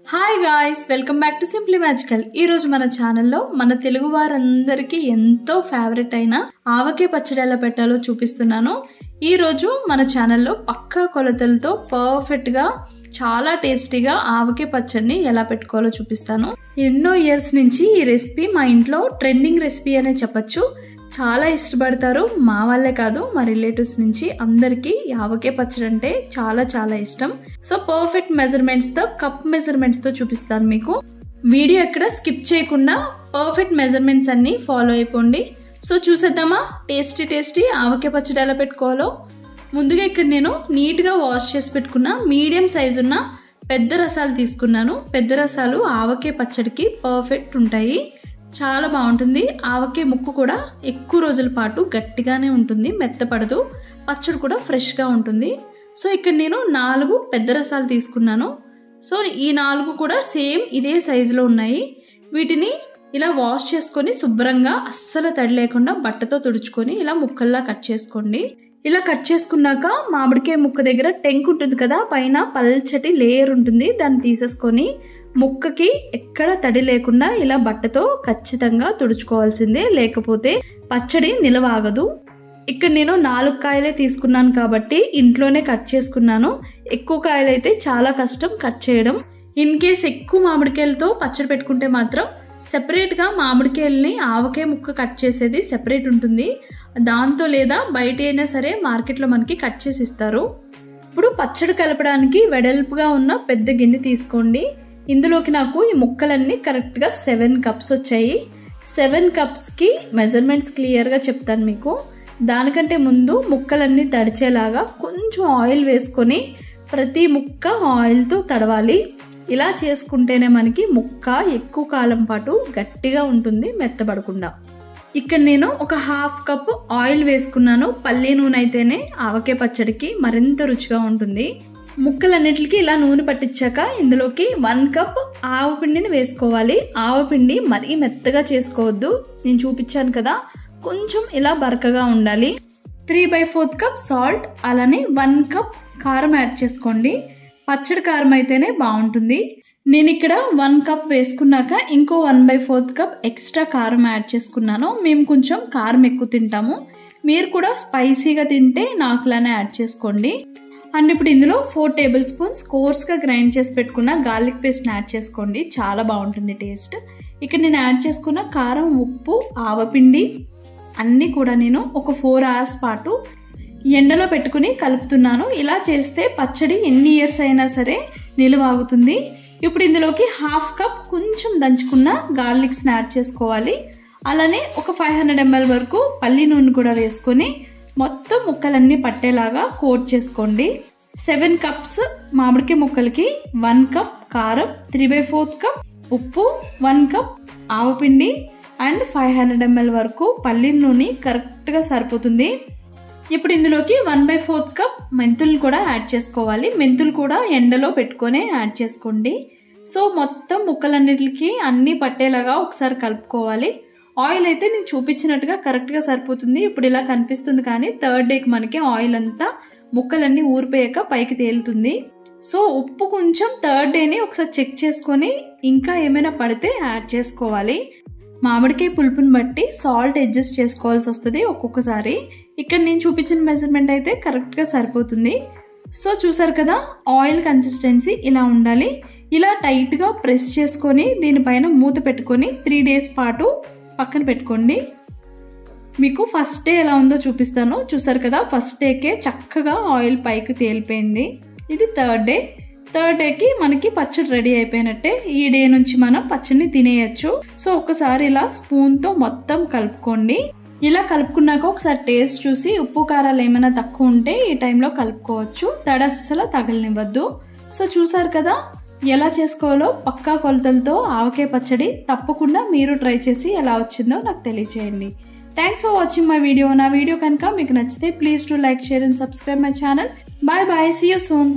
Hi guys, welcome back to simply magical. ఈ రోజు మన ఛానల్లో మన తెలుగు వారందరికీ ఎంతో ఫేవరెట్ అయిన ఆవకాయ పచ్చడి ఎలా పెట్టాలో చూపిస్తున్నాను. ఈ రోజు మన ఛానల్లో పక్కా కొలతలతో పర్ఫెక్ట్ గా చాలా టేస్టీగా ఆవకాయ పచ్చడిని ఎలా పెట్టుకోవాలో చూపిస్తాను. ఎన్నో ఇయర్స్ నుంచి ఈ రెసిపీ మా ఇంట్లో ట్రెండింగ్ రెసిపీ అనే చెప్పచ్చు. చాలా ఇష్టపడతారు. మా వాళ్ళే కాదు, మా రిలేటివ్స్ నుంచి అందరికీ ఆవకాయ పచ్చడి అంటే చాలా చాలా ఇష్టం. సో పర్ఫెక్ట్ మెజర్మెంట్స్తో, కప్ మెజర్మెంట్స్తో చూపిస్తాను మీకు. వీడియో ఎక్కడ స్కిప్ చేయకుండా పర్ఫెక్ట్ మెజర్మెంట్స్ అన్నీ ఫాలో అయిపోండి. సో చూసేద్దామా టేస్టీ ఆవకాయ పచ్చడి ఎలా పెట్టుకోవాలో. ముందుగా ఇక్కడ నేను నీట్గా వాష్ చేసి పెట్టుకున్న మీడియం సైజు ఉన్న పెద్ద రసాలు తీసుకున్నాను. పెద్ద రసాలు ఆవకాయ పచ్చడికి పర్ఫెక్ట్ ఉంటాయి, చాలా బాగుంటుంది. ఆవకాయ ముక్కు కూడా ఎక్కువ రోజుల పాటు గట్టిగానే ఉంటుంది, మెత్తపడదు. పచ్చడి కూడా ఫ్రెష్గా ఉంటుంది. సో ఇక్కడ నేను 4 పెద్ద రసాలు తీసుకున్నాను. సో ఈ 4 కూడా సేమ్ ఇదే సైజులో ఉన్నాయి. వీటిని ఇలా వాష్ చేసుకొని శుభ్రంగా అస్సలు తడి లేకుండా బట్టతో తుడుచుకొని ఇలా ముక్కల్లా కట్ చేసుకోండి. ఇలా కట్ చేసుకున్నాక మామిడికాయ ముక్క దగ్గర టెంక్ ఉంటుంది కదా, పైన పల్చటి లేయర్ ఉంటుంది, దాన్ని తీసేసుకొని ముక్కకి ఎక్కడ తడి లేకుండా ఇలా బట్టతో ఖచ్చితంగా తుడుచుకోవాల్సిందే, లేకపోతే పచ్చడి నిలవాగదు. ఇక్కడ నేను 4 కాయలే తీసుకున్నాను కాబట్టి ఇంట్లోనే కట్ చేసుకున్నాను. ఎక్కువ కాయలు అయితే చాలా కష్టం కట్ చేయడం. ఇన్ కేస్ ఎక్కువ మామిడికాయలతో పచ్చడి పెట్టుకుంటే మాత్రం సెపరేట్గా మామిడికాయలని ఆవకాయ ముక్క కట్ చేసేది సెపరేట్ ఉంటుంది. దాంతో లేదా బయట అయినా సరే మార్కెట్లో మనకి కట్ చేసి ఇస్తారు. ఇప్పుడు పచ్చడి కలపడానికి వెడల్పుగా ఉన్న పెద్ద గిన్నె తీసుకోండి. ఇందులోకి నాకు ఈ ముక్కలన్నీ కరెక్ట్గా 7 కప్స్ వచ్చాయి. 7 కప్స్కి మెజర్మెంట్స్ క్లియర్గా చెప్తాను మీకు. దానికంటే ముందు ముక్కలన్నీ తడిచేలాగా కొంచెం ఆయిల్ వేసుకొని ప్రతి ముక్క ఆయిల్తో తడవాలి. ఇలా చేసుకుంటేనే మనకి ముక్క ఎక్కువ కాలం పాటు గట్టిగా ఉంటుంది, మెత్తబడకుండా. ఇక్కడ నేను ఒక 1/2 కప్ ఆయిల్ వేసుకున్నాను. పల్లి నూనె అయితేనే ఆవకాయ పచ్చడికి మరింత రుచిగా ఉంటుంది. ముక్కలన్నిటికి ఇలా నూనె పట్టించాక ఇందులోకి 1 కప్ ఆవపిండిని వేసుకోవాలి. ఆవపిండి మరీ మెత్తగా చేసుకోవద్దు, నేను చూపించాను కదా, కొంచెం ఇలా బరకగా ఉండాలి. 3/4 కప్ సాల్ట్, అలానే 1 కప్ కారం యాడ్ చేసుకోండి. పచ్చడి కారం అయితేనే బాగుంటుంది. నేను ఇక్కడ 1 కప్ వేసుకున్నాక ఇంకో 1/4 కప్ ఎక్స్ట్రా కారం యాడ్ చేసుకున్నాను. మేము కొంచెం కారం ఎక్కువ తింటాము, మీరు కూడా స్పైసీగా తింటే నాకులానే యాడ్ చేసుకోండి. అండ్ ఇప్పుడు ఇందులో 4 టేబుల్ స్పూన్స్ కోర్స్గా గ్రైండ్ చేసి పెట్టుకున్న గార్లిక్ పేస్ట్ని యాడ్ చేసుకోండి, చాలా బాగుంటుంది టేస్ట్. ఇక్కడ నేను యాడ్ చేసుకున్న కారం, ఉప్పు, ఆవపిండి అన్నీ కూడా నేను ఒక 4 అవర్స్ పాటు ఎండలో పెట్టుకుని కలుపుతున్నాను. ఇలా చేస్తే పచ్చడి ఎన్ని ఇయర్స్ అయినా సరే నిలువాగుతుంది. ఇప్పుడు ఇందులోకి 1/2 కప్ కొంచెం దంచుకున్న గార్లిక్స్ని యాడ్ చేసుకోవాలి. అలానే ఒక 500 ml వరకు పల్లి నూనె కూడా వేసుకొని మొత్తం ముక్కలన్నీ పట్టేలాగా కోట్ చేసుకోండి. 7 కప్స్ మామిడికాయ ముక్కలకి 1 కప్ కారం, 3/4 కప్ ఉప్పు, 1 కప్ ఆవపిండి అండ్ 500 ml వరకు పల్లి నూనె కరెక్ట్గా సరిపోతుంది. ఇప్పుడు ఇందులోకి 1/4 కప్ మెంతులు కూడా యాడ్ చేసుకోవాలి. మెంతులు కూడా ఎండలో పెట్టుకొని యాడ్ చేసుకోండి. సో మొత్తం ముక్కలన్నిటికి అన్నీ పట్టేలాగా ఒకసారి కలుపుకోవాలి. ఆయిల్ అయితే నేను చూపించినట్టుగా కరెక్ట్గా సరిపోతుంది. ఇప్పుడు ఇలా కనిపిస్తుంది, కానీ 3rd డేకి మనకి ఆయిల్ అంతా ముక్కలన్నీ ఊరిపోయాక పైకి తేలుతుంది. సో ఉప్పు కొంచెం 3rd డేని ఒకసారి చెక్ చేసుకొని ఇంకా ఏమైనా పడితే యాడ్ చేసుకోవాలి. మామిడికాయ పులుపుని బట్టి సాల్ట్ అడ్జస్ట్ చేసుకోవాల్సి వస్తుంది ఒక్కొక్కసారి. ఇక్కడ నేను చూపించిన మెజర్మెంట్ అయితే కరెక్ట్గా సరిపోతుంది. సో చూసారు కదా, ఆయిల్ కన్సిస్టెన్సీ ఇలా ఉండాలి. ఇలా టైట్గా ప్రెస్ చేసుకొని దీనిపైన మూత పెట్టుకొని 3 డేస్ పాటు పక్కన పెట్టుకోండి. మీకు ఫస్ట్ డే ఎలా ఉందో చూపిస్తాను. చూసారు కదా, ఫస్ట్ డేకే చక్కగా ఆయిల్ పైకి తేలిపోయింది. ఇది 3rd డే. 3rd డేకి మనకి పచ్చడి రెడీ అయిపోయినట్టే. ఈ డే నుంచి మనం పచ్చడిని తినేయచ్చు. సో ఒకసారి ఇలా స్పూన్తో మొత్తం కలుపుకోండి. ఇలా కలుపుకున్నాక ఒకసారి టేస్ట్ చూసి ఉప్పు కారాలు ఏమైనా తక్కువ ఉంటే ఈ టైంలో కలుపుకోవచ్చు. తడి అస్సలు తగలనివ్వద్దు. సో చూసారు కదా ఎలా చేసుకోవాలో పక్కా కొలతలతో ఆవకాయ పచ్చడి. తప్పకుండా మీరు ట్రై చేసి ఎలా వచ్చిందో నాకు తెలియచేయండి. Thanks for watching my video. నా వీడియో కనుక మీకు నచ్చితే please to like, share and subscribe my channel. Bye bye, see you soon.